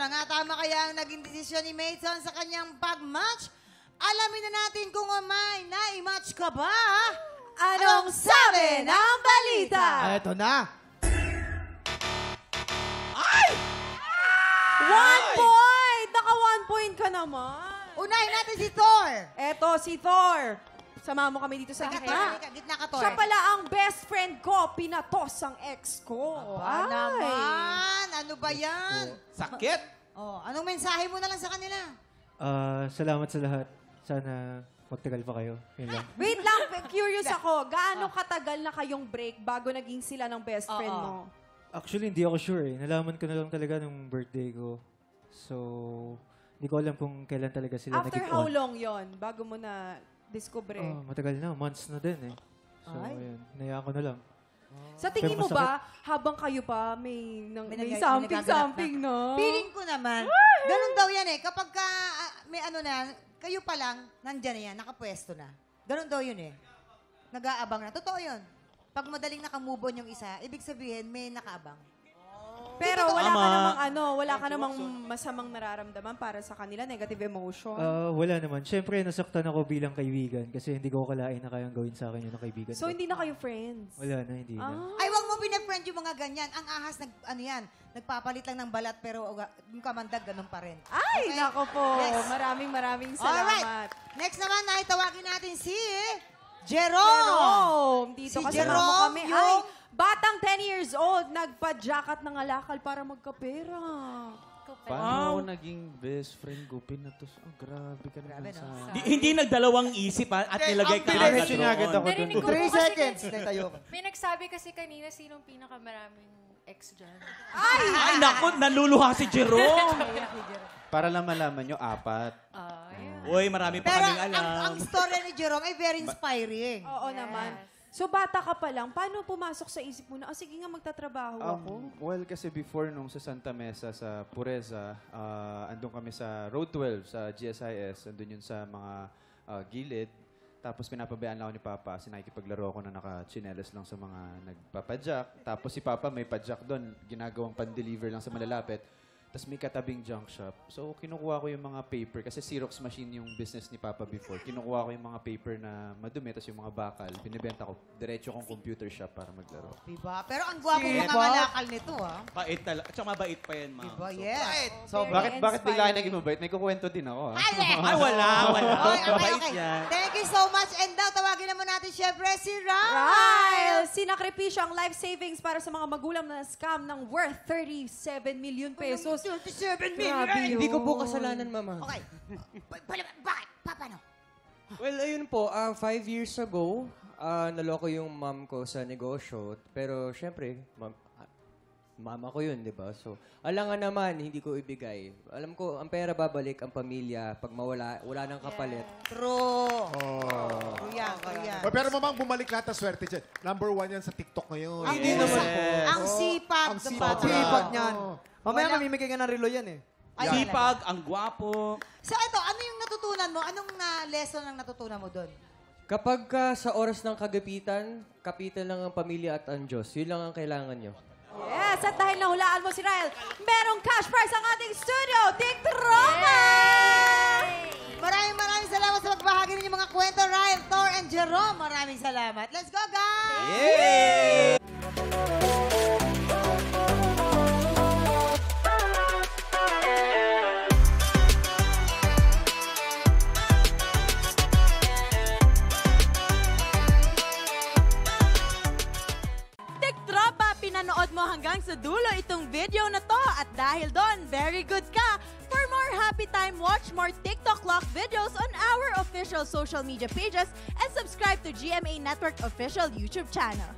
na nga, tama kaya ang naging desisyon ni Mason sa kanyang pag-match? Alamin na natin kung may na-match ka ba? Anong sabi ng balita? Eto na. Ay! 1 point! Naka 1 point ka naman. Unahin natin si Thor. Eto, si Thor. Sama mo kami dito sa gitna. Gitna ka, Thor. Siya pala ang best friend ko. Pinatos ang ex ko. Aba naman. Ano ba yan? Sakit. Oh, anong mensahe mo na lang sa kanila? Salamat sa lahat. Sana magtagal pa kayo. Yun lang. Wait lang, curious ako. Gaano katagal na kayong break bago naging sila ng best friend mo? Actually, hindi ako sure eh. Nalaman ko na lang talaga nung birthday ko. So, hindi ko alam kung kailan talaga sila After nag-on. how long yon bago mo na discover? Matagal na. Months na din eh. So, ayun. Nayaan ko na lang. Sa tingin Pero mo ba, habang kayo pa, may something, no? Feeling ko naman, ganun daw yan eh. Kapag ka, may ano na, kayo pa lang, nandyan na yan, nakapwesto na. Ganun daw yun eh. Nag-aabang na. Totoo yun. Pag madaling nakamove on yung isa, ibig sabihin, may nakaabang. Pero wala ka namang masamang nararamdaman para sa kanila, negative emotion. Wala naman. Siyempre, nasaktan ako bilang kaibigan kasi hindi ko kalain na kayang gawin sa akin yun ng kaibigan So, ko. hindi na kayo friends? Wala na, hindi na. Ay, wag mo pinag-friend yung mga ganyan. Ang ahas, nagpapalit lang ng balat pero yung kamandag, ganun pa rin. Ay, Okay? nako po. Yes. Maraming salamat. Alright. Next naman, tawagin natin si Jerome. Dito Si kasama Jerome, mo kami. yung- Ay, batang 10 years old, nagpa-jacket ng alakal para magkapera. Paano naging best friend ko? Pinatos. Oh, grabe ka naman sa... Hindi nagdalawang isip at nilagay ka agad Diretso niya agad doon. ako dun. Narinig ko 3 po kasi seconds na tayo. may nagsabi kasi kanina sinong pinakamaraming ex dyan. Ay, naku, naluluha si Jerome. Para lang malaman nyo, 4. Uy, marami pa Pero kaming alam. ang story ni Jerome ay very inspiring. Oo naman. So, bata ka pa lang, paano pumasok sa isip mo na, sige nga, magtatrabaho ako? Well, kasi before nung sa Santa Mesa, sa Pureza, andun kami sa Road 12, sa GSIS. Andun yun sa mga gilid. Tapos pinapabayaan lang ako ni Papa. Sinakikipaglaro ako na naka-chinelas lang sa mga nagpapadjak. Tapos si Papa may padjak doon. Ginagawang pan-deliver lang sa malalapit. Tapos may katabing junk shop. So, kinukuha ko yung mga paper. Kasi Xerox machine yung business ni Papa before. Kinukuha ko yung mga paper na madumi. Tapos yung mga bakal. Binibenta ko. Diretso kong computer shop para maglaro. Diba? Pero ang gwapo mga malakal nito, ha? Bait talaga. At saka mabait pa yan, ma'am. Diba? Yes. So, bakit bigla kayo naging mabait? May kukwento din ako. Ay, Ay, wala. Mabait yan. Thank you so much. And daw, tawagin naman natin syempre si Rai. Ryle, sinakripisyo ang life savings para sa mga magulang na scam ng worth 37 million pesos. 37 Grabe yun. Hindi ko po kasalanan, Mama. Okay. Bakit? Paano? Well, ayun po, 5 years ago, naloko yung mom ko sa negosyo. Pero syempre, mama ko yun, di ba? So, alangan naman, hindi ko ibigay. Alam ko, ang pera babalik, ang pamilya, pag wala nang kapalit. True. Kuya. Pero mamang bumalik lahat ng swerte dyan. Number 1 yan sa TikTok ngayon. Ang ang sipag. Ang sipag niyan. Mamaya mamimigay ka ng relo yan eh. Sipag, ang gwapo. So ito, ano yung natutunan mo? Anong lesson ang natutunan mo doon? Kapag sa oras ng kapitan lang ang pamilya at ang Diyos, yun lang ang kailangan nyo. Yes, at dahil nahulaan mo si Ryle, merong cash prize ang ating studio, Dick Troma! Maraming salamat sa magbahagi ninyo mga kwento, Ryle, Thor, and Jerome. Maraming salamat. Let's go, guys! Yay! Pinanood mo hanggang sa dulo itong video na to at dahil doon, very good ka! For more happy time, watch more TikTok Lock videos on our official social media pages and subscribe to GMA Network official YouTube channel.